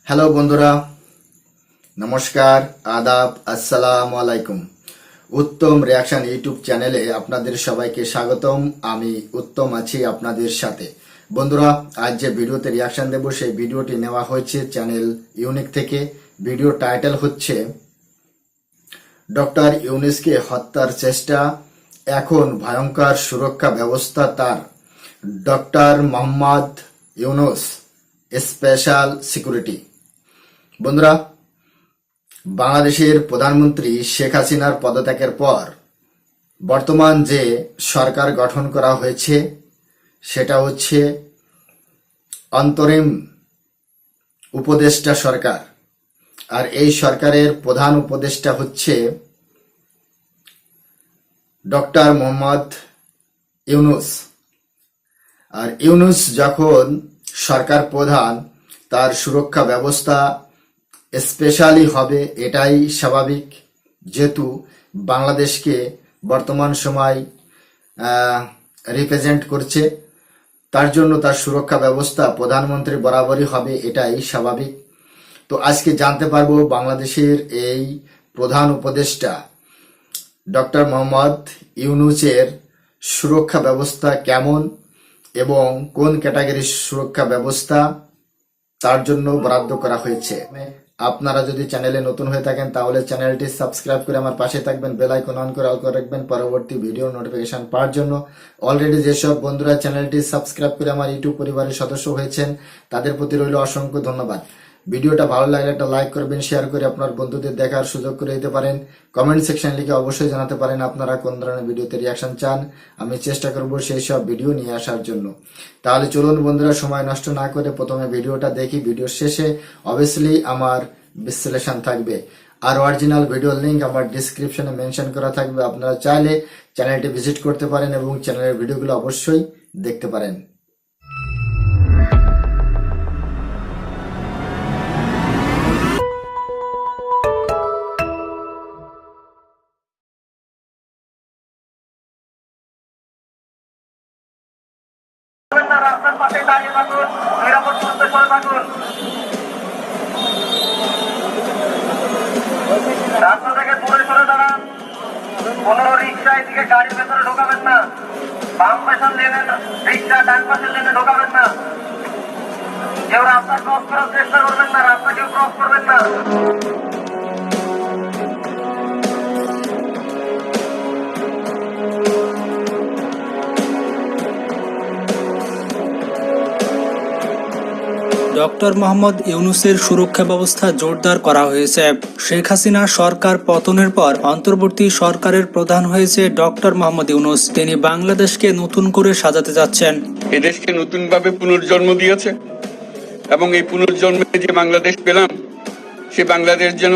Hello বন্ধুরা, নমস্কার, আদাব, আসসালামু আলাইকুম। উত্তম রিয়াকশন ইউটিউব চ্যানেলে আপনাদের সবাইকে স্বাগতম। আমি উত্তম আছি আপনাদের সাথে। বন্ধুরা, আজ যে ভিডিওতে রিয়াকশন দেব সেই ভিডিওটি নেওয়া হয়েছে চ্যানেল ইউনিক থেকে। ভিডিও টাইটেল হচ্ছে ডক্টর ইউনূসকে হত্যার চেষ্টা, এখন ভয়ঙ্কর সুরক্ষা ব্যবস্থা তার। Doctor Mohammad Yunus special security. বন্ধুরা, বাংলাদেশের প্রধানমন্ত্রী শেখ হাসিনার পদত্যাগের পর বর্তমান যে সরকার গঠন করা হয়েছে সেটা হচ্ছে অন্তরিম উপদেষ্টা সরকার। আর এই সরকারের প্রধান উপদেষ্টা হচ্ছে ডক্টর মোহাম্মদ ইউনূস। আর ইউনূস যখন সরকার প্রধান, তার সুরক্ষা ব্যবস্থা স্পেশালি হবে, এটাই স্বাভাবিক। যেহেতু বাংলাদেশকে বর্তমান সময় রিপ্রেজেন্ট করছে, তার জন্য তার সুরক্ষা ব্যবস্থা প্রধানমন্ত্রী বরাবরই হবে, এটাই স্বাভাবিক। তো আজকে জানতে পারবো বাংলাদেশের এই প্রধান উপদেষ্টা ডক্টর মোহাম্মদ ইউনূসের সুরক্ষা ব্যবস্থা কেমন এবং কোন ক্যাটাগরির সুরক্ষা ব্যবস্থা তার জন্য বরাদ্দ করা হয়েছে। আপনারা যদি চ্যানেলে নতুন হয়ে থাকেন তাহলে চ্যানেলটি সাবস্ক্রাইব করে আমার পাশে থাকবেন, বেল আইকন অন করে অল করে রাখবেন পরবর্তী ভিডিও নোটিফিকেশন পাওয়ার জন্য। অলরেডি যেসব বন্ধুরা চ্যানেলটি সাবস্ক্রাইব করে আমার ইউটিউব পরিবারের সদস্য হয়েছেন তাদের প্রতি রইল অসংখ্য ধন্যবাদ। ভিডিওটা ভালো লাগলে একটা লাইক করবেন, শেয়ার করে আপনার বন্ধুদের দেখার সুযোগ করে দিতে পারেন। কমেন্ট সেকশন লিখে অবশ্যই জানাতে পারেন আপনারা কোন ধরনের ভিডিওতে রিয়াকশন চান। আমি চেষ্টা করব সেই সব ভিডিও নিয়ে আসার জন্য। তাহলে চলুন বন্ধুরা, সময় নষ্ট না করে প্রথমে ভিডিওটা দেখি। ভিডিওর শেষে অবভিয়াসলি আমার বিশ্লেষণ থাকবে। আর অরিজিনাল ভিডিওর লিংক আমার ডিসক্রিপশনে মেনশন করা থাকবে। আপনারা চাইলে চ্যানেলটি ভিজিট করতে পারেন এবং চ্যানেলের ভিডিওগুলো অবশ্যই দেখতে পারেন। রাস্তার পাশে দাঁড়িয়ে থাকুন, নিরাপদ দূরত্বে সরে থাকুন। রাস্তা থেকে দূরে সরে দাঁড়ান। কোন রিক্সা এদিকে গাড়ির ভেতরে ঢোকাবেন না। বাম পাশের লেনে রিক্সা, ডান পাশের লেনে ঢোকাবেন না। কেউ রাস্তা ক্রস করার চেষ্টা করবেন না, রাস্তা কেউ ক্রস করবেন না। ডক্টর মোহাম্মদ ইউনূসের সুরক্ষা ব্যবস্থা জোরদার করা হয়েছে। শেখ হাসিনা সরকার পতনের পর অন্তর্বর্তী সরকারের প্রধান হয়েছে ডক্টর মোহাম্মদ ইউনূস। তিনি বাংলাদেশকে নতুন করে সাজাতে যাচ্ছেন। এদেশকে নতুনভাবে পুনর্জন্ম দিয়েছে এবং এই পুনর্জন্মে যে বাংলাদেশ পেলাম সে বাংলাদেশ যেন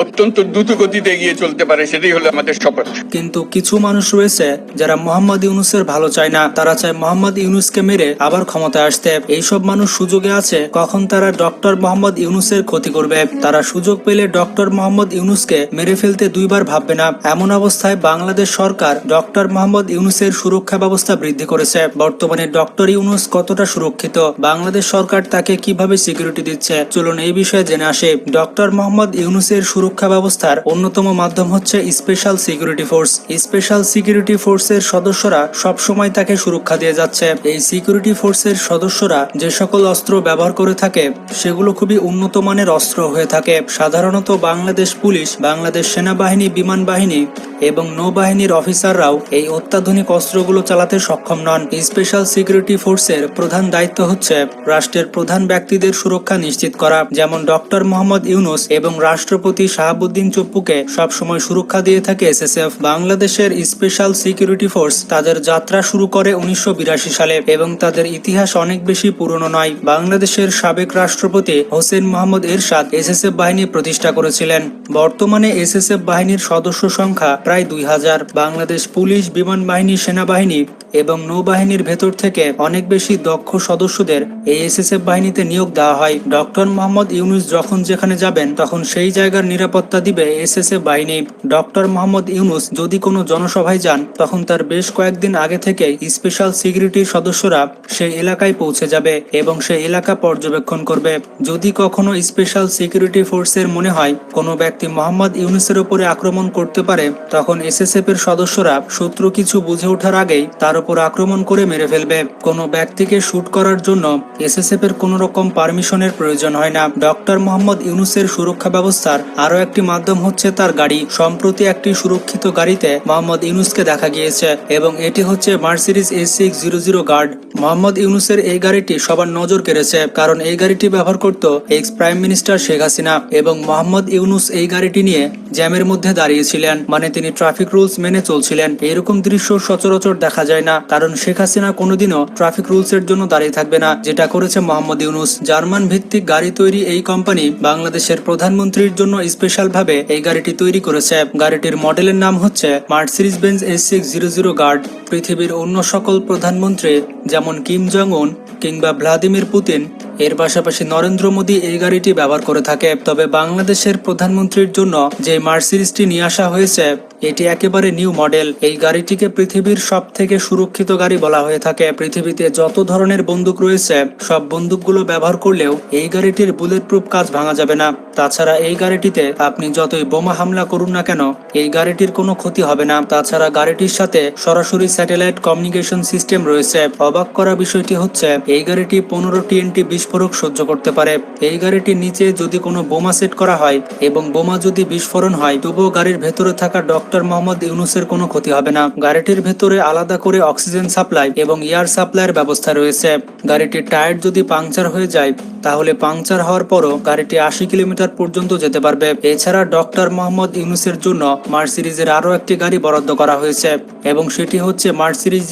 অত্যন্ত দ্রুত গতিতে এগিয়ে চলতে পারে, সেটাই হলো আমাদের শপথ। কিন্তু কিছু মানুষ রয়েছে যারা মোহাম্মদ ইউনূসের ভালো চায় না। তারা চায় মোহাম্মদ ইউনূসকে মেরে আবার ক্ষমতায় আসতে। এইসব মানুষ সুযোগে আছে কখন তারা ডক্টর মোহাম্মদ ইউনূসের ক্ষতি করবে। তারা সুযোগ পেলে ডক্টর মোহাম্মদ ইউনূসকে মেরে ফেলতে দুইবার ভাববে না। এমন অবস্থায় বাংলাদেশ সরকার ডক্টর মোহাম্মদ ইউনূসের সুরক্ষা ব্যবস্থা বৃদ্ধি করেছে। বর্তমানে ডক্টর ইউনূস কতটা সুরক্ষিত, বাংলাদেশ সরকার তাকে কিভাবে সিকিউরিটি দিচ্ছে, চলুন এই বিষয়ে জেনে আসে। ডক্টর মোহাম্মদ ইউনূসের সুরক্ষা ব্যবস্থার অন্যতম মাধ্যম হচ্ছে special security force. Special security ফোর্সের সদস্যরা সবসময় তাকে সুরক্ষা দিয়ে যাচ্ছে। এই সিকিউরিটি ফোর্সের সদস্যরা যে সকল অস্ত্র ব্যবহার করে থাকে সেগুলো খুবই উন্নত মানের অস্ত্র হয়ে থাকে। সাধারণত বাংলাদেশ পুলিশ, বাংলাদেশ সেনাবাহিনী, বিমান বাহিনী এবং নৌবাহিনীর অফিসাররাও এই অত্যাধুনিক অস্ত্রগুলো চালাতে সক্ষম নন। স্পেশাল সিকিউরিটি ফোর্সের প্রধান দায়িত্ব হচ্ছে রাষ্ট্রের প্রধান ব্যক্তিদের সুরক্ষা নিশ্চিত করা, যেমন ডক্টর মোহাম্মদ ইউনূস এবং রাষ্ট্রপতি শাহাবুদ্দিন চুপ্পুকে সবসময় সুরক্ষা দিয়ে থাকে এসএসএফ। বাংলাদেশের স্পেশাল সিকিউরিটি ফোর্স তাদের যাত্রা শুরু করে 1982 সালে এবং তাদের ইতিহাস অনেক বেশি পুরনো নয়। বাংলাদেশের সাবেক রাষ্ট্রপতি হোসেন মোহাম্মদ এরশাদ এসএসএফ বাহিনী প্রতিষ্ঠা করেছিলেন। বর্তমানে এসএসএফ বাহিনীর সদস্য সংখ্যা প্রায় 2000। বাংলাদেশ পুলিশ, বিমান বাহিনী, সেনাবাহিনী এবং নৌবাহিনীর ভেতর থেকে অনেক বেশি দক্ষ সদস্যদের এই এসএসএফ বাহিনীতে নিয়োগ দেওয়া হয়। ডক্টর মোহাম্মদ ইউনূস যখন যেখানে যাবেন তখন সেই জায়গার নিরাপত্তা দিবে এসএসএফ বাহিনী। ডক্টর মোহাম্মদ ইউনূস যদি কোনো জনসভায় যান তখন তার বেশ কয়েকদিন আগে থেকে স্পেশাল সিকিউরিটির সদস্যরা সেই এলাকায় পৌঁছে যাবে এবং সেই এলাকা পর্যবেক্ষণ করবে। যদি কখনো স্পেশাল সিকিউরিটি ফোর্সের মনে হয় কোনো ব্যক্তি মোহাম্মদ ইউনূসের উপরে আক্রমণ করতে পারে, তখন এসএসএফ এর সদস্যরা শত্রু কিছু বুঝে ওঠার আগেই তার উপর আক্রমণ করে মেরে ফেলবে। কোনো ব্যক্তিকে শুট করার জন্য এসএসএফ এর কোনো রকম পারমিশনের প্রয়োজন হয় না। ডক্টর মোহাম্মদ ইউনূসের সুরক্ষা ব্যবস্থার আরো একটি মাধ্যম হচ্ছে তার গাড়ি। সম্প্রতি একটি সুরক্ষিত গাড়িতে মোহাম্মদ ইউনূসকে দেখা গিয়েছে এবং এটি হচ্ছে মার্সিডিজ S600 গার্ড। মোহাম্মদ ইউনূসের এই গাড়িটি সবার নজর কেড়েছে, কারণ এই গাড়িটি ব্যবহার করত x prime minister Sheikh Hasina এবং মোহাম্মদ ইউনূস এই গাড়িটি নিয়ে জ্যামের মধ্যে দাঁড়িয়েছিলেন, মানে তিনি ট্রাফিক রুলস মেনে চলছিলেন। এরকম দৃশ্য সচরাচর দেখা যায় না, কারণ শেখ হাসিনা কোনোদিনও ট্রাফিক রুলসের জন্য দাঁড়িয়ে থাকবে না, যেটা করেছে মোহাম্মদ ইউনূস। জার্মান ভিত্তিক গাড়ি তৈরি এই কোম্পানি বাংলাদেশের প্রধানমন্ত্রীর জন্য স্পেশাল ভাবে এই গাড়িটি তৈরি করেছে। গাড়িটির মডেলের নাম হচ্ছে মার্সিডিজ বেঞ্জ S600 গার্ড। পৃথিবীর অন্য সকল প্রধানমন্ত্রী যেমন কিম জং উন কিংবা ভ্লাদিমির পুতিন, এর পাশাপাশি নরেন্দ্র মোদী এই গাড়িটি ব্যবহার করে থাকে। তবে বাংলাদেশের প্রধানমন্ত্রীর জন্য যে মার্সিডিজটি নিয়ে আসা হয়েছে এটি একেবারে নিউ মডেল। এই গাড়িটিকে পৃথিবীর সব থেকে সুরক্ষিত গাড়ি বলা হয়ে থাকে। পৃথিবীতে যত ধরনের বন্দুক রয়েছে সব বন্দুকগুলো ব্যবহার করলেও এই গাড়িটির বুলেট প্রুফ কাজ ভাঙা যাবে না। তাছাড়া এই গাড়িটিতে আপনি যতই বোমা হামলা করুন না কেন এই গাড়িটির কোনো ক্ষতি হবে না। তাছাড়া গাড়িটির সাথে সরাসরি স্যাটেলাইট কমিউনিকেশন সিস্টেম রয়েছে। অবাক করা বিষয়টি হচ্ছে এই গাড়িটি 15 TNT বিস্ফোরক সহ্য করতে পারে। এই গাড়িটির নিচে যদি কোনো বোমা সেট করা হয় এবং বোমা যদি বিস্ফোরণ হয় তবুও গাড়ির ভেতরে থাকা ডক্টর মোহাম্মদ ইউনূসের কোনো ক্ষতি হবে না। গাড়িটির ভেতরে আলাদা করে অক্সিজেন সাপ্লাই এবং এয়ার সাপ্লাইয়ের ব্যবস্থা রয়েছে। গাড়িটির টায়ার যদি পাংচার হয়ে যায় তাহলে পাংচার হওয়ার পরও গাড়িটি 80 কিলোমিটার পর্যন্ত যেতে পারবে। এছাড়া ডক্টর মোহাম্মদ ইউনূসের জন্য মার্সিডিজের আরো একটি গাড়ি বরাদ্দ করা হয়েছে এবং সেটি হচ্ছে মার্সিডিজ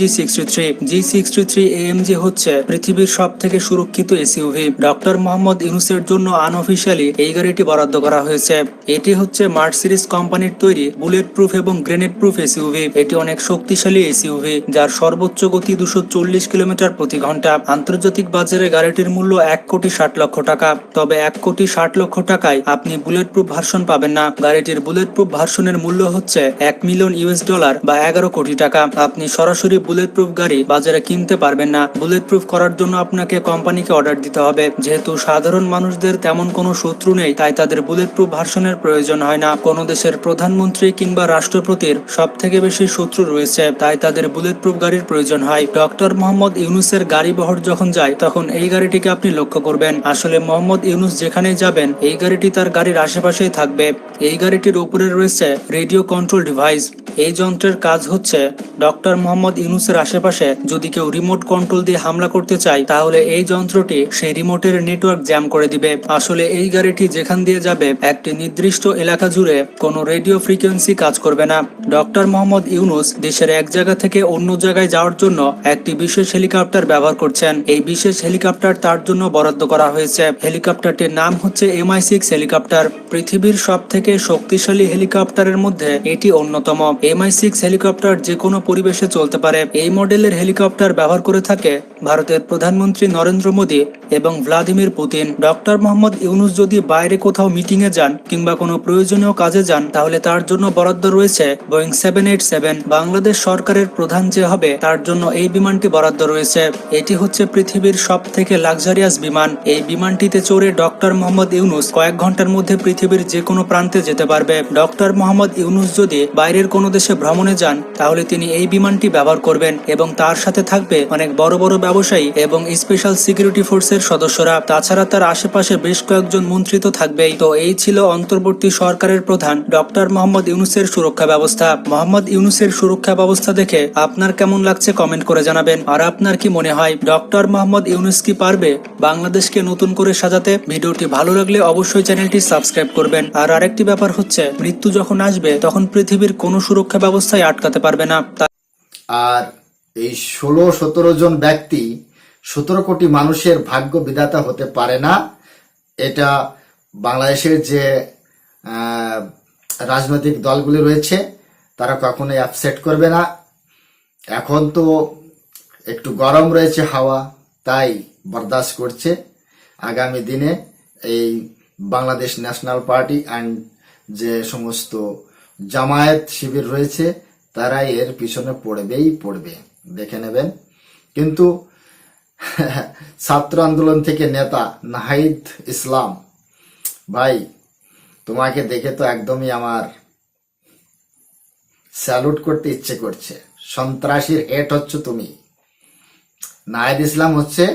G63 AMG হচ্ছে পৃথিবীর সব থেকে সুরক্ষিত এসইউভি। ডক্টর মোহাম্মদ ইউনূসের জন্য আনঅফিশিয়ালি এই গাড়িটি বরাদ্দ করা হয়েছে। এটি হচ্ছে মার্সিডিজ কোম্পানির তৈরি বুলেট প্রুফ এবং গ্রেনেড প্রুফ এসইউভি। এটি অনেক শক্তিশালী এসইউভি যার সর্বোচ্চ গতি 240 কিলোমিটার প্রতি ঘন্টা। আন্তর্জাতিক বাজারে গাড়িটির মূল্য 1,60,00,000 টাকা। তবে 1,60,00,000 টাকায় আপনি বুলেট প্রুফ ভার্সন পাবেন না। গাড়িটির বুলেট প্রুফ ভার্সনের মূল্য হচ্ছে $1 মিলিয়ন বা 11 কোটি টাকা। আপনি সরাসরি বুলেট প্রুফ গাড়ি বাজারে কিনতে পারবেন না। বুলেট প্রুফ করার জন্য আপনাকে কোম্পানিকে অর্ডার দিতে হবে। যেহেতু সাধারণ মানুষদের তেমন কোনো শত্রু নেই তাই তাদের বুলেট প্রুফ ভার্সনের প্রয়োজন হয় না। কোনো দেশের প্রধানমন্ত্রী কিংবা রাষ্ট্রপতির সব থেকে বেশি শত্রু রয়েছে তাই তাদের বুলেট প্রুফ গাড়ির প্রয়োজন হয়। ডক্টর মোহাম্মদ ইউনূসের গাড়ি বহর যখন যায় তখন এই গাড়িটিকে আপনি লক্ষ্য করবেন। আসলে মোহাম্মদ ইউনূস যেখানেই যাবেন এই গাড়িটি তার গাড়ির আশেপাশেই থাকবে। এই গাড়িটির উপরে রয়েছে রেডিও কন্ট্রোল ডিভাইস। এই যন্ত্রের কাজ হচ্ছে ডক্টর মোহাম্মদ ইউনূসের আশেপাশে যদি কেউ রিমোট কন্ট্রোল দিয়ে হামলা করতে চায় তাহলে এই যন্ত্রটি সেই রিমোটের নেটওয়ার্ক জ্যাম করে দিবে। আসলে এই গাড়িটি যেখান দিয়ে যাবে একটি নির্দিষ্ট এলাকা জুড়ে কোনো রেডিও ফ্রিকোয়েন্সি কাজ করবে না। ডক্টর মোহাম্মদ ইউনূস দেশের এক জায়গা থেকে অন্য জায়গায় যাওয়ার জন্য একটি বিশেষ হেলিকপ্টার ব্যবহার করছেন। এই বিশেষ হেলিকপ্টার তার জন্য বরাদ্দ করা হয়েছে। হেলিকপ্টারটির নাম হচ্ছে MI6 হেলিকপ্টার। পৃথিবীর সব থেকে শক্তিশালী হেলিকপ্টারের মধ্যে এটি অন্যতম। MI6 হেলিকপ্টার যে কোনো পরিবেশে চলতে পারে। এই মডেলের হেলিকপ্টার ব্যবহার করে থাকে ভারতের প্রধানমন্ত্রী নরেন্দ্র মোদী এবং Vladimir Putin. Doctor Mohammad Yunus যদি বাইরে কোথাও মিটিং এ যান কিংবা কোনো প্রয়োজনীয় কাজে যান তাহলে তার জন্য বরাদ্দ রয়েছে বোয়িং 787। বাংলাদেশ সরকারের প্রধান যে হবে তার জন্য এই বিমানটি বরাদ্দ রয়েছে। এটি হচ্ছে পৃথিবীর সব থেকে লাক্সারিয়াস বিমান। এই বিমানটিতে চড়ে ডক্টর মোহাম্মদ ইউনূস কয়েক ঘন্টার মধ্যে পৃথিবীর যে কোনো প্রান্তে যেতে পারবে। ডক্টর মোহাম্মদ ইউনূস যদি বাইরের কোনো দেশে ভ্রমণে যান তাহলে তিনি এই বিমানটি ব্যবহার করবেন এবং তার সাথে থাকবে অনেক বড় বড় ব্যবসায়ী এবং স্পেশাল সিকিউরিটি ফোর্সের সদস্যরা। তাছাড়া তার আশেপাশে বেশ কয়েকজন মন্ত্রী তো থাকবেই। তো এই ছিল অন্তর্বর্তী সরকারের প্রধান ডক্টর মোহাম্মদ ইউনূসের সুরক্ষা ব্যবস্থা। মোহাম্মদ ইউনূসের সুরক্ষা ব্যবস্থা দেখে আপনার কেমন লাগছে কমেন্ট করে জানাবেন। আর আপনার কি মনে হয় ডক্টর মোহাম্মদ ইউনূস কি পারবে বাংলাদেশকে নতুন করে সাজাতে? ভিডিওটি ভালো লাগলে অবশ্যই চ্যানেলটি সাবস্ক্রাইব করবেন। আর আরেকটি ব্যাপার হচ্ছে মৃত্যু যখন আসবে তখন পৃথিবীর কোনো সুরক্ষা ব্যবস্থাই আটকাতে পারবে না। আর এই 16-17 জন ব্যক্তি 17 কোটি মানুষের ভাগ্য বিধাতা হতে পারে না। এটা বাংলাদেশের যে রাজনৈতিক দলগুলি রয়েছে তারা কখনোই অ্যাকসেপ্ট করবে না। এখন তো একটু গরম রয়েছে হাওয়া, তাই বরদাস্ত করছে। আগামী দিনে এই বাংলাদেশ ন্যাশনাল পার্টি অ্যান্ড যে সমস্ত জামায়াত শিবির রয়েছে তারা এর পিছনে পড়বে, দেখে নেবেন। কিন্তু ছাত্র আন্দোলন থেকে নেতা নাহিদ ইসলাম ভাই, তোমাকে দেখে তো একদমই আমার স্যালুট করতে ইচ্ছে করছে। সন্ত্রাসীর হেড হচ্ছে তুমি। নাহিদ ইসলাম হচ্ছে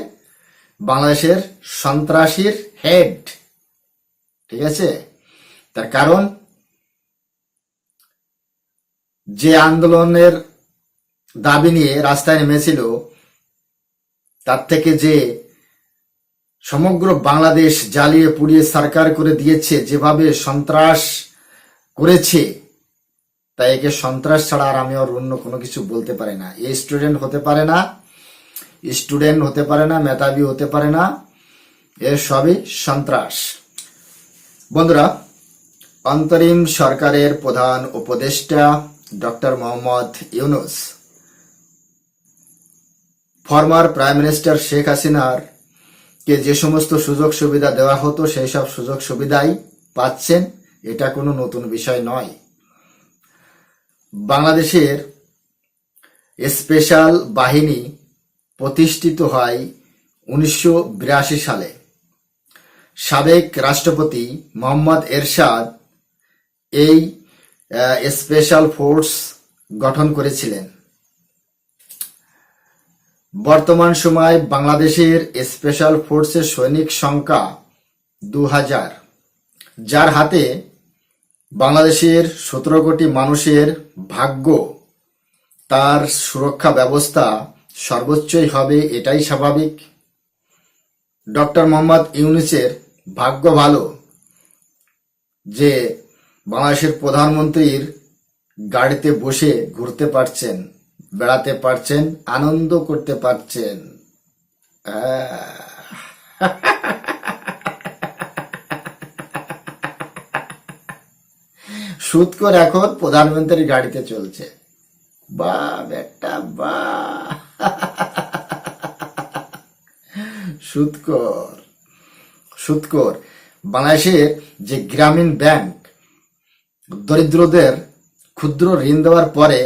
বাংলাদেশের সন্ত্রাসীর হেড, ঠিক আছে? তার কারণ যে আন্দোলনের দাবি নিয়ে রাস্তায় নেমেছিল তার থেকে যে সমগ্র বাংলাদেশ জ্বালিয়ে পুড়িয়ে সরকার করে দিয়েছে, যেভাবে সন্ত্রাস করেছে, তাই একে সন্ত্রাস ছাড়া আর আমি আর অন্য কোনো কিছু বলতে পারি না। এ স্টুডেন্ট হতে পারে না, মেধাবী হতে পারে না, এ সবই সন্ত্রাস। বন্ধুরা, অন্তরিম সরকারের প্রধান উপদেষ্টা doctor Mohammad Yunus former prime minister Sheikh হাসিনার কে যে সমস্ত সুযোগ সুবিধা দেওয়া হতো সেই সব সুযোগ সুবিধাই পাচ্ছেন, এটা কোনো নতুন বিষয় নয়। বাংলাদেশের স্পেশাল বাহিনী প্রতিষ্ঠিত হয় 1982 সালে। সাবেক রাষ্ট্রপতি মোহাম্মদ এরশাদ এই স্পেশাল ফোর্স গঠন করেছিলেন। বর্তমান সময় বাংলাদেশের স্পেশাল ফোর্সের সৈনিক সংখ্যা 2000, যার হাতে বাংলাদেশের 17 কোটি মানুষের ভাগ্য। তার সুরক্ষা ব্যবস্থা সর্বোচ্চই হবে, এটাই স্বাভাবিক। ডক্টর মোহাম্মদ ইউনূসের ভাগ্য ভালো যে বাংলাদেশের প্রধানমন্ত্রীর গাড়িতে বসে ঘুরতে পারছেন, বেড়াতে পারছেন, আনন্দ করতে পারছেন। সুৎকর এখন প্রধানমন্ত্রীর গাড়িতে চলছে। বা বেটা বা, সুৎকর। বাংলাদেশের যে গ্রামীণ ব্যাংক দরিদ্রদের ক্ষুদ্র ঋণ দেওয়ার পরে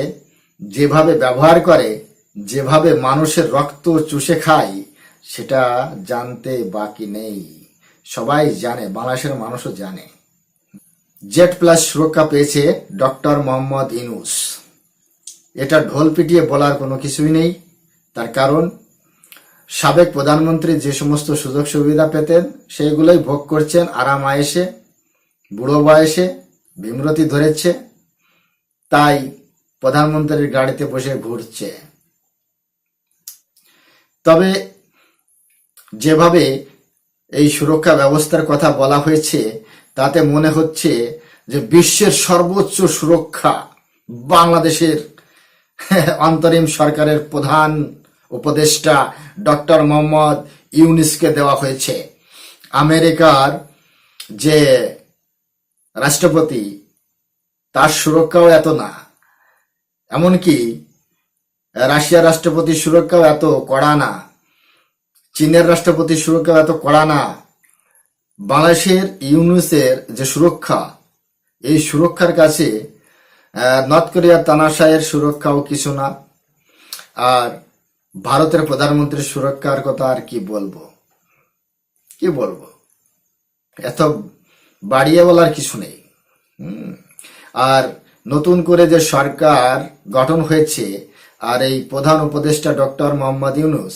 যেভাবে ব্যবহার করে, যেভাবে মানুষের রক্ত চুষে খায়, সেটা জানতে বাকি নেই। সবাই জানে, বাংলাদেশের মানুষও জানে। জেড প্লাস সুরক্ষা পেয়েছে ডক্টর মোহাম্মদ ইউনূস, এটা ঢোল পিটিয়ে বলার কোনো কিছুই নেই। তার কারণ সাবেক প্রধানমন্ত্রী যে সমস্ত সুযোগ সুবিধা পেতেন সেইগুলোই ভোগ করছেন আরাম আয়েসে, বুড়ো বয়সে ভীমরতি ধরেছে, তাই প্রধানমন্ত্রীর গাড়িতে বসে ঘুরছে। তবে যেভাবে এই সুরক্ষা ব্যবস্থার কথা বলা হয়েছে তাতে মনে হচ্ছে যে বিশ্বের সর্বোচ্চ সুরক্ষা বাংলাদেশের অন্তরিম সরকারের প্রধান উপদেষ্টা ডক্টর মোহাম্মদ ইউনূসকে দেওয়া হয়েছে। আমেরিকার যে রাষ্ট্রপতি তার সুরক্ষাও এত না, এমনকি রাশিয়ার রাষ্ট্রপতির সুরক্ষাও এত কড়া না, চীনের রাষ্ট্রপতির সুরক্ষাও এত কড়া না। বাংলাদেশের ইউনূসের যে সুরক্ষা, এই সুরক্ষার কাছে নর্থ কোরিয়ার তানাশাহের সুরক্ষাও কিছু না। আর ভারতের প্রধানমন্ত্রীর সুরক্ষার কথা আর কি বলবো, এত বাড়িয়ে বলার কিছু নেই। আর নতুন করে যে সরকার গঠন হয়েছে, আর এই প্রধান উপদেষ্টা ডক্টর মোহাম্মদ ইউনূস,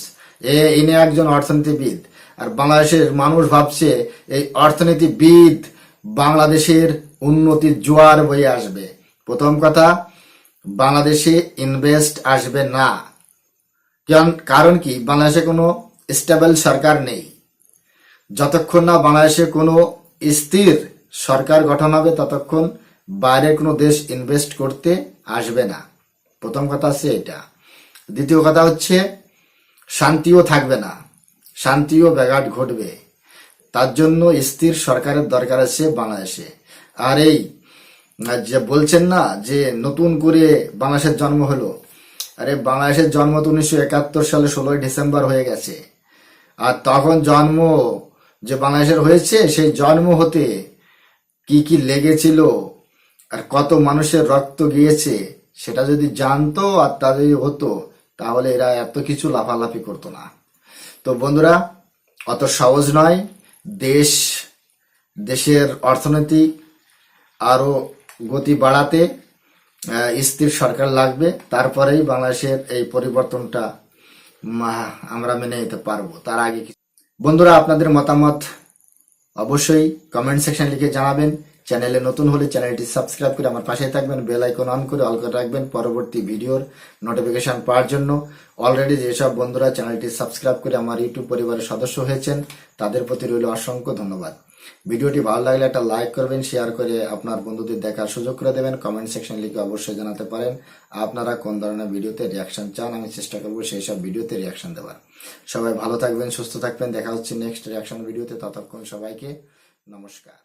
ইনি একজন অর্থনীতিবিদ। আর বাংলাদেশের মানুষ ভাবছে এই অর্থনীতিবিদ বাংলাদেশের উন্নতির জোয়ার বয়ে আসবে। প্রথম কথা, বাংলাদেশে ইনভেস্ট আসবে না। কারণ কি, বাংলাদেশে কোনো স্টেবল সরকার নেই। যতক্ষণ না বাংলাদেশে কোনো স্থির সরকার গঠন হবে ততক্ষণ বাইরের কোনো দেশ ইনভেস্ট করতে আসবে না। প্রথম কথা হচ্ছে এটা। দ্বিতীয় কথা হচ্ছে শান্তিও থাকবে না, শান্তিও ব্যাঘাত ঘটবে। তার জন্য স্থির সরকারের দরকার আছে বাংলাদেশে। আর এই যে বলছেন না যে নতুন করে বাংলাদেশের জন্ম হলো, আরে বাংলাদেশের জন্ম তো 1971 সালে 16ই ডিসেম্বর হয়ে গেছে। আর তখন জন্ম যে বাংলাদেশের হয়েছে, সেই জন্ম হতে কি কি লেগেছিল আর কত মানুষের রক্ত গিয়েছে সেটা যদি জানতো আর তা যদি হতো, তাহলে এরা এত কিছু লাফালাফি করতো না। তো বন্ধুরা, অত সহজ নয়। দেশের অর্থনৈতিক আরো গতি বাড়াতে স্থির সরকার লাগবে, তারপরেই বাংলাদেশের এই পরিবর্তনটা আমরা মেনে নিতে পারবো। তার আগে বন্ধুরা, আপনাদের মতামত অবশ্যই কমেন্ট সেকশন লিখে জানাবেন। চ্যানেলে নতুন হলে চ্যানেলটি সাবস্ক্রাইব করে আমার পাশে থাকবেন, বেল আইকন অন করে অল করে রাখবেন পরবর্তী ভিডিওর নোটিফিকেশন পাওয়ার জন্য। অলরেডি যেসব বন্ধুরা চ্যানেলটি সাবস্ক্রাইব করে আমার ইউটিউব পরিবারের সদস্য হয়েছেন, তাদের প্রতি রইল অসংখ্য ধন্যবাদ। ভিডিওটি ভালো লাগলে একটা লাইক করবেন, শেয়ার করে আপনার বন্ধুদের দেখার সুযোগ করে দেবেন। কমেন্ট সেকশন লিখে অবশ্যই জানাতে পারেন আপনারা কোন ধরনের ভিডিওতে রিয়াকশন চান, আমি চেষ্টা করবো সেই সব ভিডিওতে রিয়াকশন দেওয়ার। সবাই ভালো থাকবেন, সুস্থ থাকবেন, দেখা হচ্ছে নেক্সট রিয়াকশন ভিডিওতে। ততক্ষণ সবাইকে নমস্কার।